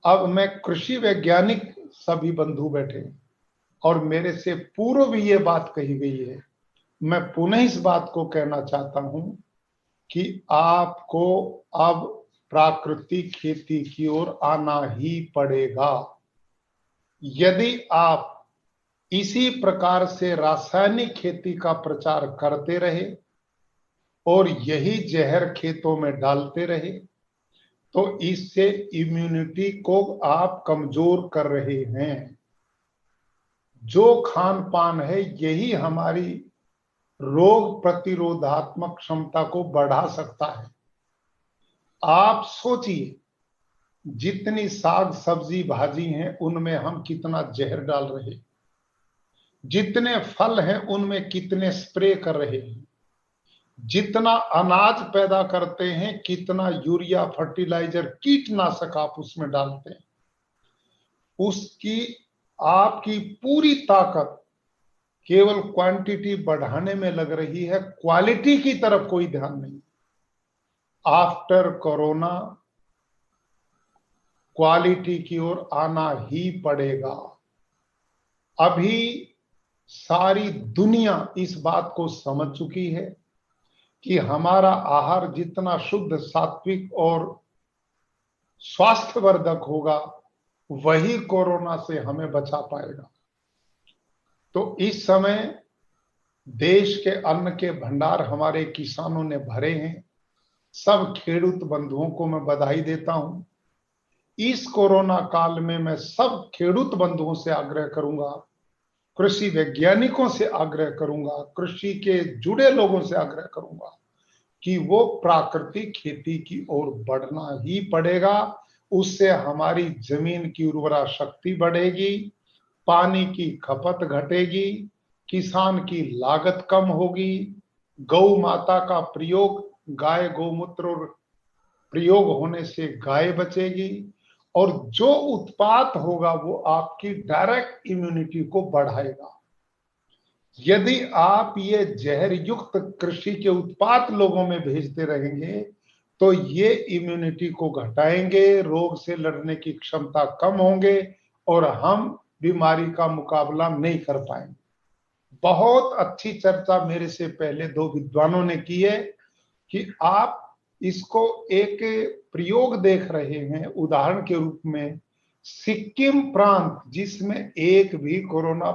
अब मैं कृषि वैज्ञानिक सभी बंधु बैठे हैं और मेरे से पूर्व भी ये बात कही गई है। मैं पुनः इस बात को कहना चाहता हूं कि आपको अब प्राकृतिक खेती की ओर आना ही पड़ेगा। यदि आप इसी प्रकार से रासायनिक खेती का प्रचार करते रहे और यही जहर खेतों में डालते रहे तो इससे इम्यूनिटी को आप कमजोर कर रहे हैं। जो खान पान है यही हमारी रोग प्रतिरोधात्मक क्षमता को बढ़ा सकता है। आप सोचिए, जितनी साग सब्जी भाजी हैं उनमें हम कितना जहर डाल रहे हैं, जितने फल हैं उनमें कितने स्प्रे कर रहे हैं, जितना अनाज पैदा करते हैं कितना यूरिया फर्टिलाइजर कीटनाशक आप उसमें डालते हैं। उसकी आपकी पूरी ताकत केवल क्वांटिटी बढ़ाने में लग रही है, क्वालिटी की तरफ कोई ध्यान नहीं। आफ्टर कोरोना क्वालिटी की ओर आना ही पड़ेगा। अभी सारी दुनिया इस बात को समझ चुकी है कि हमारा आहार जितना शुद्ध, सात्विक और स्वास्थ्यवर्धक होगा वही कोरोना से हमें बचा पाएगा। तो इस समय देश के अन्न के भंडार हमारे किसानों ने भरे हैं। सब खेडूत बंधुओं को मैं बधाई देता हूं। इस कोरोना काल में मैं सब खेडूत बंधुओं से आग्रह करूंगा, कृषि वैज्ञानिकों से आग्रह करूंगा, कृषि के जुड़े लोगों से आग्रह करूंगा कि वो प्राकृतिक खेती की ओर बढ़ना ही पड़ेगा। उससे हमारी जमीन की उर्वरा शक्ति बढ़ेगी, पानी की खपत घटेगी, किसान की लागत कम होगी, गौ माता का प्रयोग, गाय गौमूत्र प्रयोग होने से गाय बचेगी और जो उत्पाद होगा वो आपकी डायरेक्ट इम्यूनिटी को बढ़ाएगा। यदि आप ये जहर युक्त कृषि के उत्पाद लोगों में भेजते रहेंगे तो ये इम्यूनिटी को घटाएंगे, रोग से लड़ने की क्षमता कम होंगे और हम बीमारी का मुकाबला नहीं कर पाएंगे। बहुत अच्छी चर्चा मेरे से पहले दो विद्वानों ने की है कि आप इसको एक प्रयोग देख रहे हैं उदाहरण के रूप में। सिक्किम प्रांत जिसमें एक भी कोरोना